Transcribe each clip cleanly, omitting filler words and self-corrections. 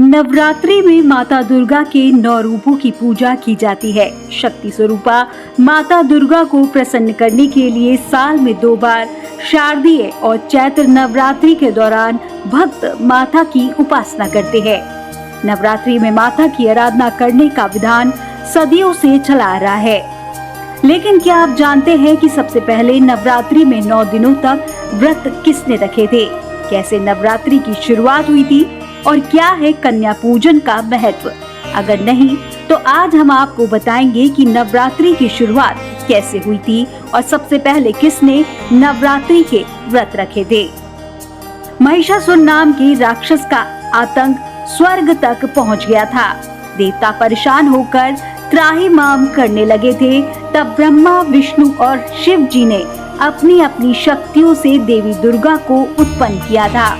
नवरात्रि में माता दुर्गा के 9 रूपों की पूजा की जाती है। शक्ति स्वरूपा माता दुर्गा को प्रसन्न करने के लिए साल में 2 बार शारदीय और चैत्र नवरात्रि के दौरान भक्त माता की उपासना करते हैं। नवरात्रि में माता की आराधना करने का विधान सदियों से चला आ रहा है। लेकिन क्या आप जानते हैं कि सबसे पहले नवरात्रि में 9 दिनों तक व्रत किसने रखे थे? कैसे नवरात्रि की शुरुआत हुई थी और क्या है कन्या पूजन का महत्व? अगर नहीं तो आज हम आपको बताएंगे कि नवरात्रि की शुरुआत कैसे हुई थी और सबसे पहले किसने नवरात्रि के व्रत रखे थे। महिषासुर नाम के राक्षस का आतंक स्वर्ग तक पहुंच गया था। देवता परेशान होकर त्राहिमाम करने लगे थे। तब ब्रह्मा, विष्णु और शिव जी ने अपनी अपनी शक्तियों से देवी दुर्गा को उत्पन्न किया था।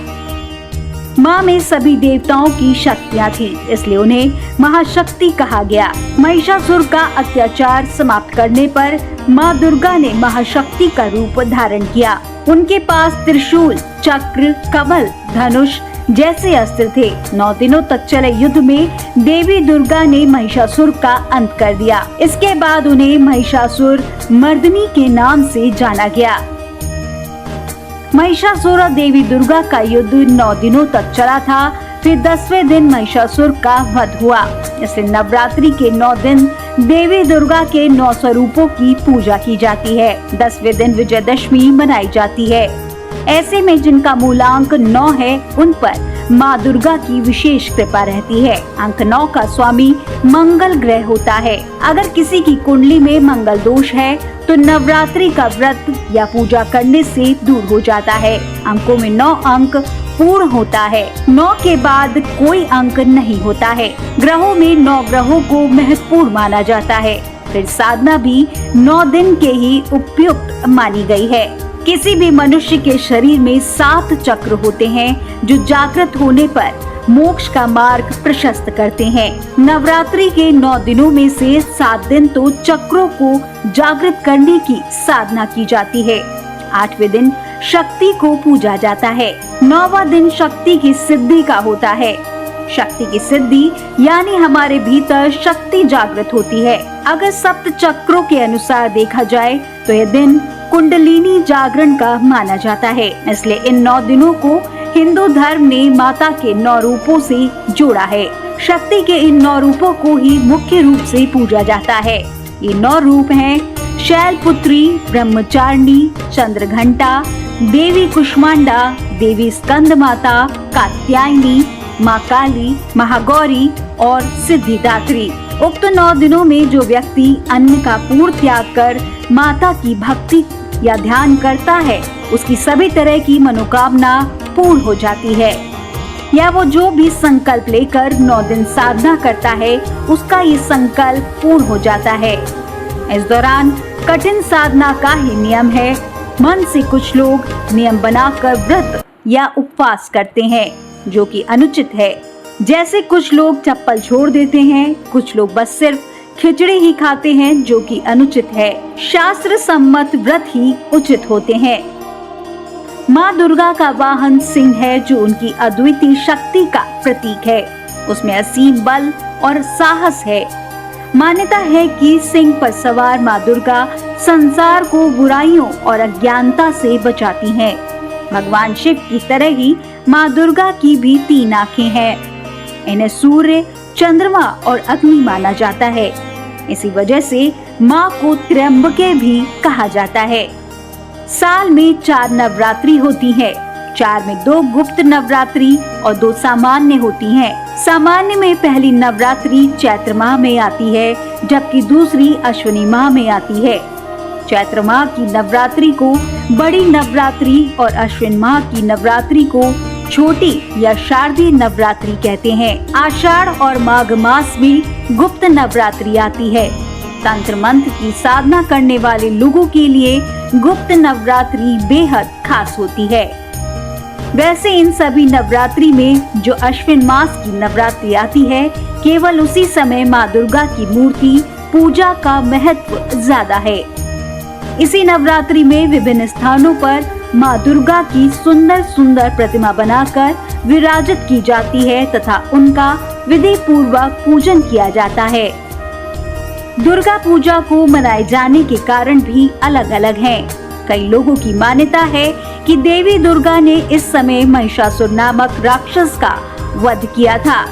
माँ में सभी देवताओं की शक्तियाँ थी, इसलिए उन्हें महाशक्ति कहा गया। महिषासुर का अत्याचार समाप्त करने पर माँ दुर्गा ने महाशक्ति का रूप धारण किया। उनके पास त्रिशूल, चक्र, कमल, धनुष जैसे अस्त्र थे। 9 दिनों तक चले युद्ध में देवी दुर्गा ने महिषासुर का अंत कर दिया। इसके बाद उन्हें महिषासुर मर्दिनी के नाम से जाना गया। महिषासुर और देवी दुर्गा का युद्ध 9 दिनों तक चला था। फिर 10वें दिन महिषासुर का वध हुआ। इससे नवरात्रि के 9 दिन देवी दुर्गा के 9 स्वरूपों की पूजा की जाती है। 10वें दिन विजयदशमी मनाई जाती है। ऐसे में जिनका मूलांक 9 है उन पर माँ दुर्गा की विशेष कृपा रहती है। अंक 9 का स्वामी मंगल ग्रह होता है। अगर किसी की कुंडली में मंगल दोष है तो नवरात्रि का व्रत या पूजा करने से दूर हो जाता है। अंकों में 9 अंक पूर्ण होता है। 9 के बाद कोई अंक नहीं होता है। ग्रहों में 9 ग्रहों को महत्वपूर्ण माना जाता है। फिर साधना भी 9 दिन के ही उपयुक्त मानी गई है। किसी भी मनुष्य के शरीर में 7 चक्र होते हैं जो जागृत होने पर मोक्ष का मार्ग प्रशस्त करते हैं। नवरात्रि के 9 दिनों में से 7 दिन तो चक्रों को जागृत करने की साधना की जाती है। 8वें दिन शक्ति को पूजा जाता है। 9वां दिन शक्ति की सिद्धि का होता है। शक्ति की सिद्धि यानी हमारे भीतर शक्ति जागृत होती है। अगर सप्त चक्रों के अनुसार देखा जाए तो यह दिन कुंडलिनी जागरण का माना जाता है। इसलिए इन 9 दिनों को हिंदू धर्म ने माता के 9 रूपों से जोड़ा है। शक्ति के इन 9 रूपों को ही मुख्य रूप से पूजा जाता है। ये 9 रूप हैं शैलपुत्री, ब्रह्मचारिणी, चंद्रघंटा, देवी कुष्मांडा, देवी स्कंद माता, कात्यायनी, माँ काली, महागौरी और सिद्धिदात्री। उक्त 9 दिनों में जो व्यक्ति अन्न का पूर्ण त्याग कर माता की भक्ति या ध्यान करता है उसकी सभी तरह की मनोकामना पूर्ण हो जाती है। या वो जो भी संकल्प लेकर 9 दिन साधना करता है उसका ये संकल्प पूर्ण हो जाता है। इस दौरान कठिन साधना का ही नियम है। मन से कुछ लोग नियम बनाकर व्रत या उपवास करते हैं जो कि अनुचित है। जैसे कुछ लोग चप्पल छोड़ देते हैं, कुछ लोग बस सिर्फ खिचड़ी ही खाते हैं जो कि अनुचित है। शास्त्र सम्मत व्रत ही उचित होते हैं। माँ दुर्गा का वाहन सिंह है जो उनकी अद्वितीय शक्ति का प्रतीक है। उसमें असीम बल और साहस है। मान्यता है कि सिंह पर सवार माँ दुर्गा संसार को बुराइयों और अज्ञानता से बचाती हैं। भगवान शिव की तरह ही माँ दुर्गा की भी 3 आँखें हैं। इन्हें सूर्य, चंद्रमा और अग्नि माना जाता है। इसी वजह से माँ को त्र्यंबके भी कहा जाता है। साल में 4 नवरात्रि होती है। 4 में 2 गुप्त नवरात्रि और 2 सामान्य होती हैं। सामान्य में पहली नवरात्रि चैत्र माह में आती है जबकि दूसरी अश्विनी माह में आती है। चैत्र माह की नवरात्रि को बड़ी नवरात्रि और अश्विन माह की नवरात्रि को छोटी या शारदीय नवरात्रि कहते हैं। आषाढ़ और माघ मास में गुप्त नवरात्रि आती है। तंत्र मंत्र की साधना करने वाले लोगों के लिए गुप्त नवरात्रि बेहद खास होती है। वैसे इन सभी नवरात्रि में जो अश्विन मास की नवरात्रि आती है केवल उसी समय माँ दुर्गा की मूर्ति पूजा का महत्व ज्यादा है। इसी नवरात्रि में विभिन्न स्थानों पर माँ दुर्गा की सुंदर सुंदर प्रतिमा बनाकर विराजित की जाती है तथा उनका विधि पूर्वक पूजन किया जाता है। दुर्गा पूजा को मनाए जाने के कारण भी अलग अलग हैं। कई लोगों की मान्यता है कि देवी दुर्गा ने इस समय महिषासुर नामक राक्षस का वध किया था,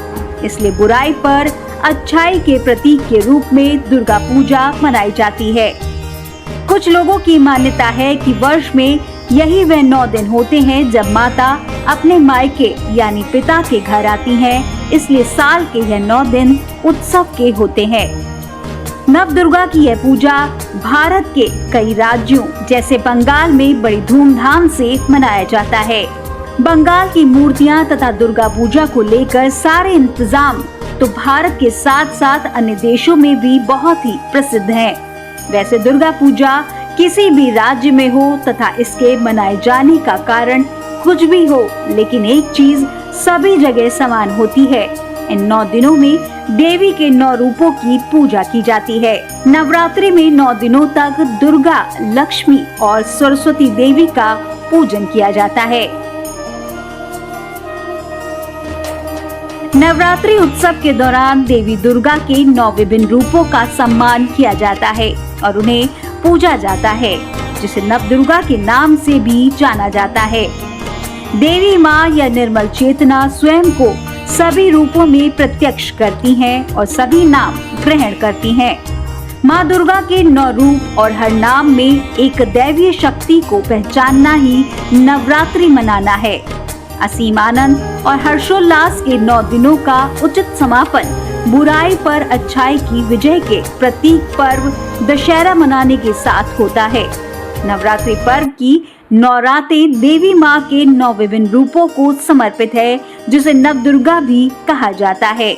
इसलिए बुराई पर अच्छाई के प्रतीक के रूप में दुर्गा पूजा मनाई जाती है। कुछ लोगों की मान्यता है कि वर्ष में यही वह 9 दिन होते हैं जब माता अपने मायके यानी पिता के घर आती हैं, इसलिए साल के यह 9 दिन उत्सव के होते हैं। नव दुर्गा की यह पूजा भारत के कई राज्यों जैसे बंगाल में बड़ी धूमधाम से मनाया जाता है। बंगाल की मूर्तियां तथा दुर्गा पूजा को लेकर सारे इंतजाम तो भारत के साथ साथ अन्य देशों में भी बहुत ही प्रसिद्ध हैं। वैसे दुर्गा पूजा किसी भी राज्य में हो तथा इसके मनाए जाने का कारण कुछ भी हो, लेकिन एक चीज सभी जगह समान होती है। इन 9 दिनों में देवी के 9 रूपों की पूजा की जाती है। नवरात्रि में 9 दिनों तक दुर्गा, लक्ष्मी और सरस्वती देवी का पूजन किया जाता है। नवरात्रि उत्सव के दौरान देवी दुर्गा के 9 विभिन्न रूपों का सम्मान किया जाता है और उन्हें पूजा जाता है, जिसे नव दुर्गा के नाम से भी जाना जाता है। देवी माँ या निर्मल चेतना स्वयं को सभी रूपों में प्रत्यक्ष करती हैं और सभी नाम ग्रहण करती हैं। माँ दुर्गा के 9 रूप और हर नाम में एक दैवीय शक्ति को पहचानना ही नवरात्रि मनाना है। असीम आनंद और हर्षोल्लास के 9 दिनों का उचित समापन बुराई पर अच्छाई की विजय के प्रतीक पर्व दशहरा मनाने के साथ होता है। नवरात्रि पर्व की 9 रातें देवी माँ के 9 विभिन्न रूपों को समर्पित है, जिसे नव दुर्गा भी कहा जाता है।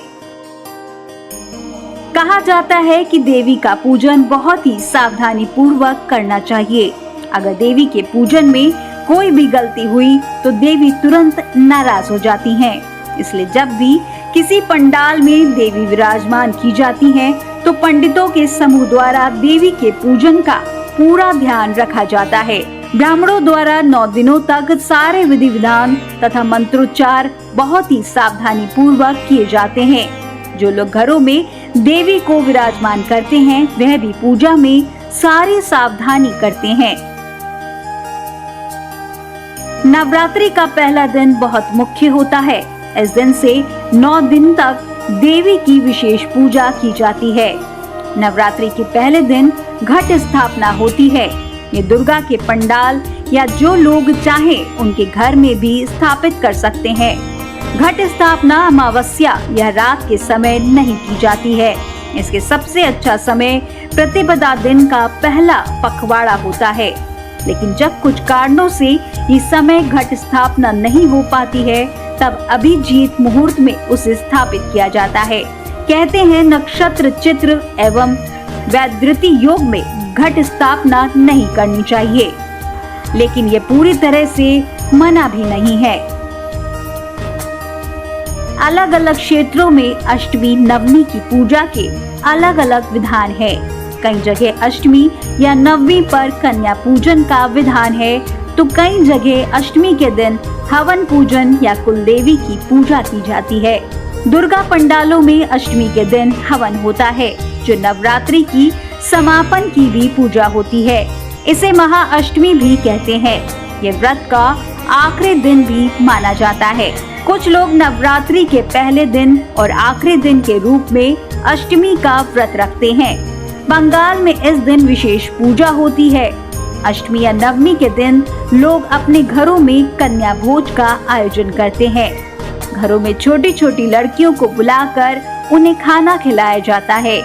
कहा जाता है कि देवी का पूजन बहुत ही सावधानी पूर्वक करना चाहिए। अगर देवी के पूजन में कोई भी गलती हुई तो देवी तुरंत नाराज हो जाती हैं। इसलिए जब भी किसी पंडाल में देवी विराजमान की जाती हैं, तो पंडितों के समूह द्वारा देवी के पूजन का पूरा ध्यान रखा जाता है। ब्राह्मणों द्वारा 9 दिनों तक सारे विधि विधान तथा मंत्रोच्चार बहुत ही सावधानी पूर्वक किए जाते हैं। जो लोग घरों में देवी को विराजमान करते हैं, वह भी पूजा में सारी सावधानी करते हैं। नवरात्रि का पहला दिन बहुत मुख्य होता है। इस दिन से 9 दिन तक देवी की विशेष पूजा की जाती है। नवरात्रि के पहले दिन घट स्थापना होती है। ये दुर्गा के पंडाल या जो लोग चाहें उनके घर में भी स्थापित कर सकते हैं। घट स्थापना अमावस्या या रात के समय नहीं की जाती है। इसके सबसे अच्छा समय प्रतिपदा दिन का पहला पखवाड़ा होता है, लेकिन जब कुछ कारणों से ये समय घट स्थापना नहीं हो पाती है, तब अभिजीत मुहूर्त में उसे स्थापित किया जाता है। कहते हैं नक्षत्र चित्र एवं वैधृति योग में घट स्थापना नहीं करनी चाहिए, लेकिन ये पूरी तरह से मना भी नहीं है। अलग अलग क्षेत्रों में अष्टमी नवमी की पूजा के अलग अलग विधान है। कई जगह अष्टमी या नवमी पर कन्या पूजन का विधान है, तो कई जगह अष्टमी के दिन हवन पूजन या कुलदेवी की पूजा की जाती है। दुर्गा पंडालों में अष्टमी के दिन हवन होता है, जो नवरात्रि की समापन की भी पूजा होती है। इसे महाअष्टमी भी कहते हैं। यह व्रत का आखिरी दिन भी माना जाता है। कुछ लोग नवरात्रि के पहले दिन और आखिरी दिन के रूप में अष्टमी का व्रत रखते हैं। बंगाल में इस दिन विशेष पूजा होती है। अष्टमी या नवमी के दिन लोग अपने घरों में कन्या भोज का आयोजन करते हैं। घरों में छोटी छोटी लड़कियों को बुलाकर उन्हें खाना खिलाया जाता है।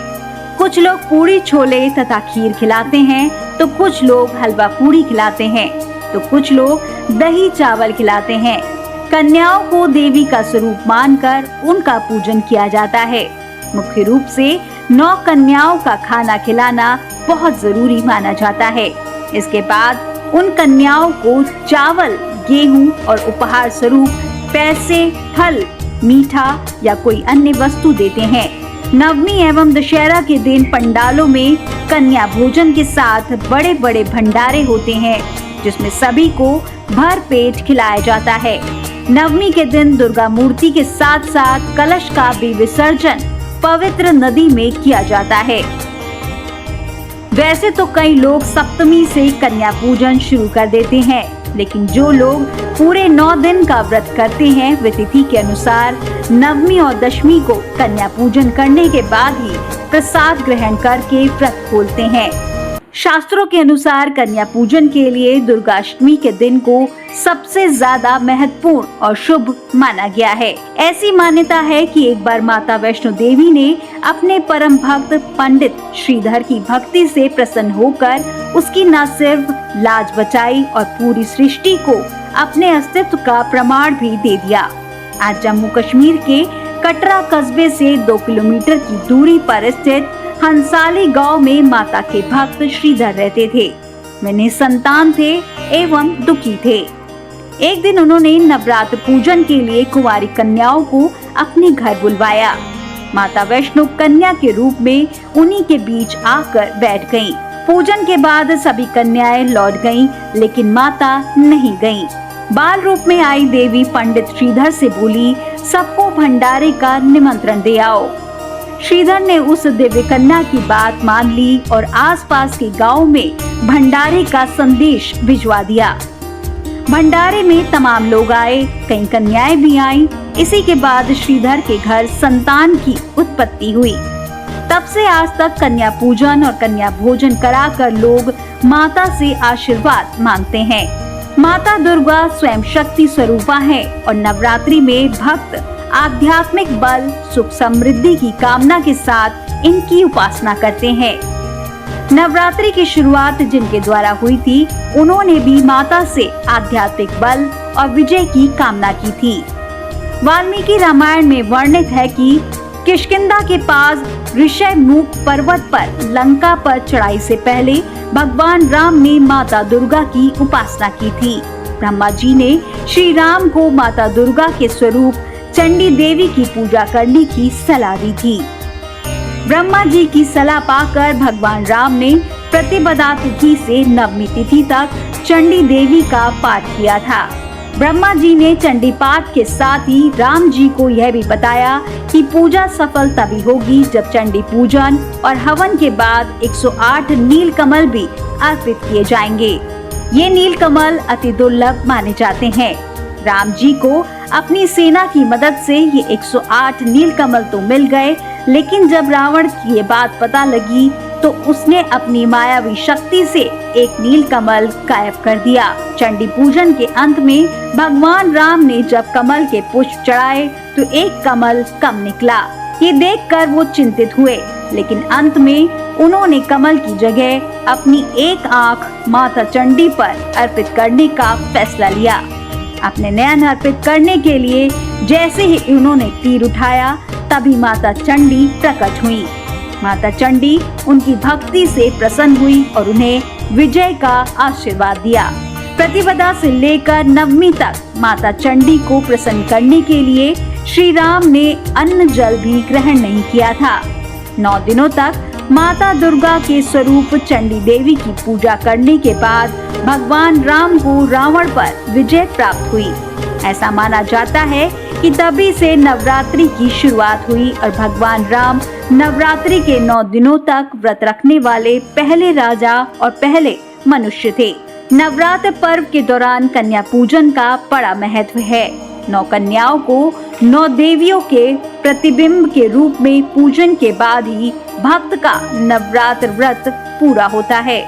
कुछ लोग पूरी छोले तथा खीर खिलाते हैं, तो कुछ लोग हलवा पूरी खिलाते हैं, तो कुछ लोग दही चावल खिलाते हैं। कन्याओं को देवी का स्वरूप मानकर उनका पूजन किया जाता है। मुख्य रूप से 9 कन्याओं का खाना खिलाना बहुत जरूरी माना जाता है। इसके बाद उन कन्याओं को चावल, गेहूं और उपहार स्वरूप पैसे, फल, मीठा या कोई अन्य वस्तु देते हैं। नवमी एवं दशहरा के दिन पंडालों में कन्या भोजन के साथ बड़े बड़े भंडारे होते हैं। जिसमें सभी को भर पेट खिलाया जाता है। नवमी के दिन दुर्गा मूर्ति के साथ साथ कलश का भी विसर्जन पवित्र नदी में किया जाता है। वैसे तो कई लोग सप्तमी से कन्या पूजन शुरू कर देते हैं, लेकिन जो लोग पूरे 9 दिन का व्रत करते हैं वे तिथि के अनुसार नवमी और दशमी को कन्या पूजन करने के बाद ही प्रसाद ग्रहण करके व्रत खोलते हैं। शास्त्रों के अनुसार कन्या पूजन के लिए दुर्गाष्टमी के दिन को सबसे ज्यादा महत्वपूर्ण और शुभ माना गया है। ऐसी मान्यता है कि एक बार माता वैष्णो देवी ने अपने परम भक्त पंडित श्रीधर की भक्ति से प्रसन्न होकर उसकी न सिर्फ लाज बचाई और पूरी सृष्टि को अपने अस्तित्व का प्रमाण भी दे दिया। आज जम्मू कश्मीर के कटरा कस्बे से 2 किलोमीटर की दूरी पर स्थित हंसाली गांव में माता के भक्त श्रीधर रहते थे। वे निसंतान थे एवं दुखी थे। एक दिन उन्होंने नवरात्र पूजन के लिए कुंवारी कन्याओं को अपने घर बुलवाया। माता वैष्णो कन्या के रूप में उन्हीं के बीच आकर बैठ गईं। पूजन के बाद सभी कन्याएं लौट गईं, लेकिन माता नहीं गईं। बाल रूप में आई देवी पंडित श्रीधर से बोली, सबको भंडारे का निमंत्रण दे आओ। श्रीधर ने उस दिव्य कन्या की बात मान ली और आसपास के गांव में भंडारे का संदेश भिजवा दिया। भंडारे में तमाम लोग आए, कई कन्याएं भी आईं। इसी के बाद श्रीधर के घर संतान की उत्पत्ति हुई। तब से आज तक कन्या पूजन और कन्या भोजन कराकर लोग माता से आशीर्वाद मांगते हैं। माता दुर्गा स्वयं शक्ति स्वरूपा है और नवरात्रि में भक्त आध्यात्मिक बल, सुख समृद्धि की कामना के साथ इनकी उपासना करते हैं। नवरात्रि की शुरुआत जिनके द्वारा हुई थी, उन्होंने भी माता से आध्यात्मिक बल और विजय की कामना की थी। वाल्मीकि रामायण में वर्णित है कि किष्किंधा के पास ऋषयमुख पर्वत पर लंका पर चढ़ाई से पहले भगवान राम ने माता दुर्गा की उपासना की थी। ब्रह्मा जी ने श्री राम को माता दुर्गा के स्वरूप चंडी देवी की पूजा करने की सलाह दी थी। ब्रह्मा जी की सलाह पाकर भगवान राम ने प्रतिपदा तिथि से नवमी तिथि तक चंडी देवी का पाठ किया था। ब्रह्मा जी ने चंडी पाठ के साथ ही राम जी को यह भी बताया कि पूजा सफल तभी होगी जब चंडी पूजन और हवन के बाद 108 नील कमल भी अर्पित किए जाएंगे। ये नील कमल अति दुर्लभ माने जाते हैं। राम जी को अपनी सेना की मदद से ये 108 नील कमल तो मिल गए, लेकिन जब रावण की ये बात पता लगी तो उसने अपनी मायावी शक्ति से एक नील कमल गायब कर दिया। चंडी पूजन के अंत में भगवान राम ने जब कमल के पुष्प चढ़ाए तो एक कमल कम निकला। ये देखकर वो चिंतित हुए, लेकिन अंत में उन्होंने कमल की जगह अपनी एक आंख माता चंडी पर अर्पित करने का फैसला लिया। अपने नयन अर्पित करने के लिए जैसे ही उन्होंने तीर उठाया, तभी माता चंडी प्रकट हुई। माता चंडी उनकी भक्ति से प्रसन्न हुई और उन्हें विजय का आशीर्वाद दिया। प्रतिपदा से लेकर नवमी तक माता चंडी को प्रसन्न करने के लिए श्री राम ने अन्न जल भी ग्रहण नहीं किया था। 9 दिनों तक माता दुर्गा के स्वरूप चंडी देवी की पूजा करने के बाद भगवान राम को रावण पर विजय प्राप्त हुई। ऐसा माना जाता है कि तभी से नवरात्रि की शुरुआत हुई और भगवान राम नवरात्रि के 9 दिनों तक व्रत रखने वाले पहले राजा और पहले मनुष्य थे। नवरात्र पर्व के दौरान कन्या पूजन का बड़ा महत्व है। 9 कन्याओं को 9 देवियों के प्रतिबिंब के रूप में पूजन के बाद ही भक्त का नवरात्र व्रत पूरा होता है।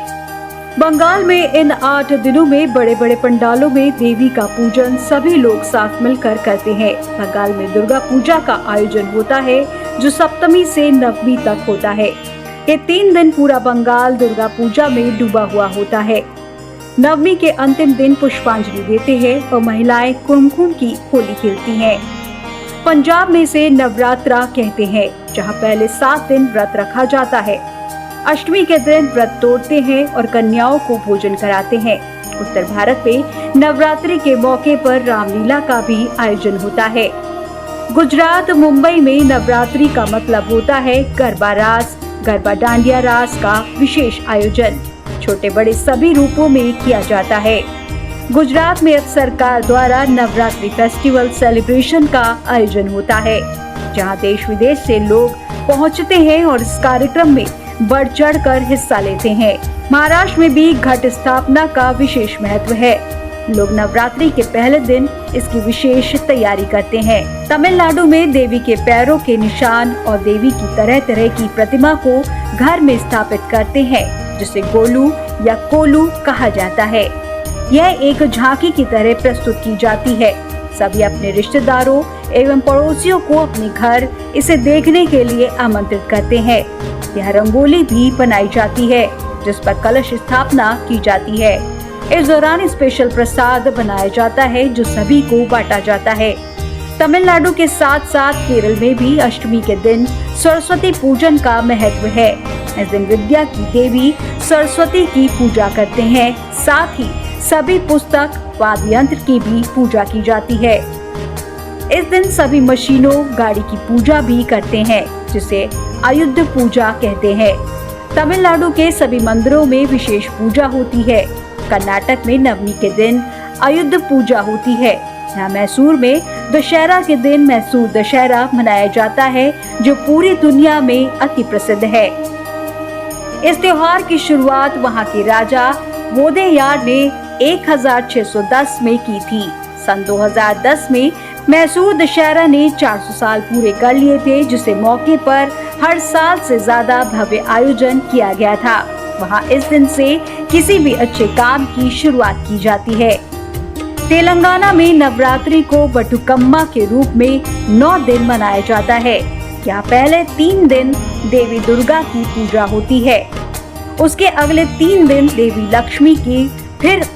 बंगाल में इन 8 दिनों में बड़े बड़े पंडालों में देवी का पूजन सभी लोग साथ मिलकर करते हैं। बंगाल में दुर्गा पूजा का आयोजन होता है जो सप्तमी से नवमी तक होता है। ये 3 दिन पूरा बंगाल दुर्गा पूजा में डूबा हुआ होता है। नवमी के अंतिम दिन पुष्पांजलि देते हैं और महिलाएं कुमकुम की होली खेलती हैं। पंजाब में इसे नवरात्रा कहते हैं, जहां पहले 7 दिन व्रत रखा जाता है। अष्टमी के दिन व्रत तोड़ते हैं और कन्याओं को भोजन कराते हैं। उत्तर भारत में नवरात्रि के मौके पर रामलीला का भी आयोजन होता है। गुजरात, मुंबई में नवरात्रि का मतलब होता है गरबा रास, गरबा डांडिया रास का विशेष आयोजन। छोटे बड़े सभी रूपों में किया जाता है। गुजरात में अब सरकार द्वारा नवरात्रि फेस्टिवल सेलिब्रेशन का आयोजन होता है, जहां देश विदेश से लोग पहुंचते हैं और इस कार्यक्रम में बढ़ चढ़कर हिस्सा लेते हैं। महाराष्ट्र में भी घट स्थापना का विशेष महत्व है। लोग नवरात्रि के पहले दिन इसकी विशेष तैयारी करते हैं। तमिलनाडु में देवी के पैरों के निशान और देवी की तरह तरह की प्रतिमा को घर में स्थापित करते हैं, जिसे गोलू या कोलू कहा जाता है। यह एक झांकी की तरह प्रस्तुत की जाती है। सभी अपने रिश्तेदारों एवं पड़ोसियों को अपने घर इसे देखने के लिए आमंत्रित करते हैं। यह रंगोली भी बनाई जाती है, जिस पर कलश स्थापना की जाती है। इस दौरान स्पेशल प्रसाद बनाया जाता है, जो सभी को बांटा जाता है। तमिलनाडु के साथ साथ केरल में भी अष्टमी के दिन सरस्वती पूजन का महत्व है। इस दिन विद्या की देवी सरस्वती की पूजा करते हैं। साथ ही सभी पुस्तक वाद्य यंत्र की भी पूजा की जाती है। इस दिन सभी मशीनों गाड़ी की पूजा भी करते हैं, जिसे आयुध पूजा कहते हैं। तमिलनाडु के सभी मंदिरों में विशेष पूजा होती है। कर्नाटक में नवमी के दिन आयुध पूजा होती है। यहाँ मैसूर में दशहरा के दिन मैसूर दशहरा मनाया जाता है, जो पूरी दुनिया में अति प्रसिद्ध है। इस त्योहार की शुरुआत वहाँ के राजा वोदेयार ने 1610 में की थी। सन 2010 में मैसूर दशहरा ने 400 साल पूरे कर लिए थे, जिसे मौके पर हर साल से ज्यादा भव्य आयोजन किया गया था। वहाँ इस दिन से किसी भी अच्छे काम की शुरुआत की जाती है। तेलंगाना में नवरात्रि को बटुकम्मा के रूप में 9 दिन मनाया जाता है। यहाँ पहले 3 दिन देवी दुर्गा की पूजा होती है। उसके अगले 3 दिन देवी लक्ष्मी की, फिर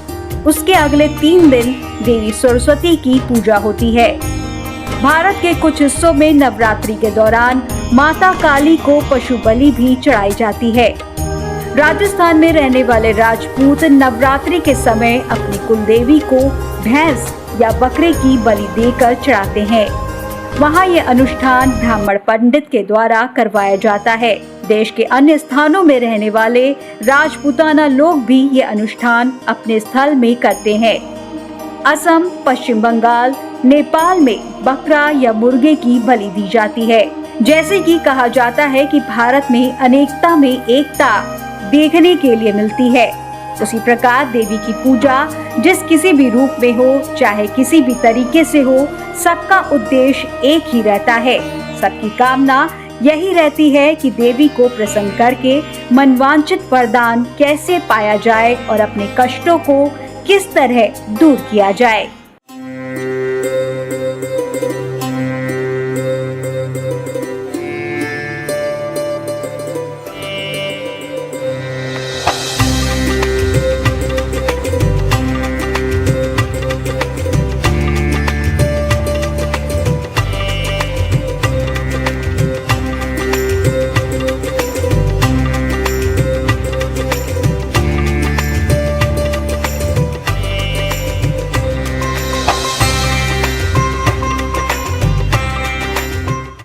उसके अगले 3 दिन देवी सरस्वती की पूजा होती है। भारत के कुछ हिस्सों में नवरात्रि के दौरान माता काली को पशु बलि भी चढ़ाई जाती है। राजस्थान में रहने वाले राजपूत नवरात्रि के समय अपनी कुलदेवी को भैंस या बकरे की बलि देकर चढ़ाते हैं। वहाँ ये अनुष्ठान ब्राह्मण पंडित के द्वारा करवाया जाता है। देश के अन्य स्थानों में रहने वाले राजपूताना लोग भी ये अनुष्ठान अपने स्थल में करते हैं। असम, पश्चिम बंगाल, नेपाल में बकरा या मुर्गे की बलि दी जाती है। जैसे कि कहा जाता है कि भारत में अनेकता में एकता देखने के लिए मिलती है, उसी प्रकार देवी की पूजा जिस किसी भी रूप में हो, चाहे किसी भी तरीके से हो, सबका उद्देश्य एक ही रहता है। सबकी कामना यही रहती है कि देवी को प्रसन्न करके मनवांछित वरदान कैसे पाया जाए और अपने कष्टों को किस तरह दूर किया जाए।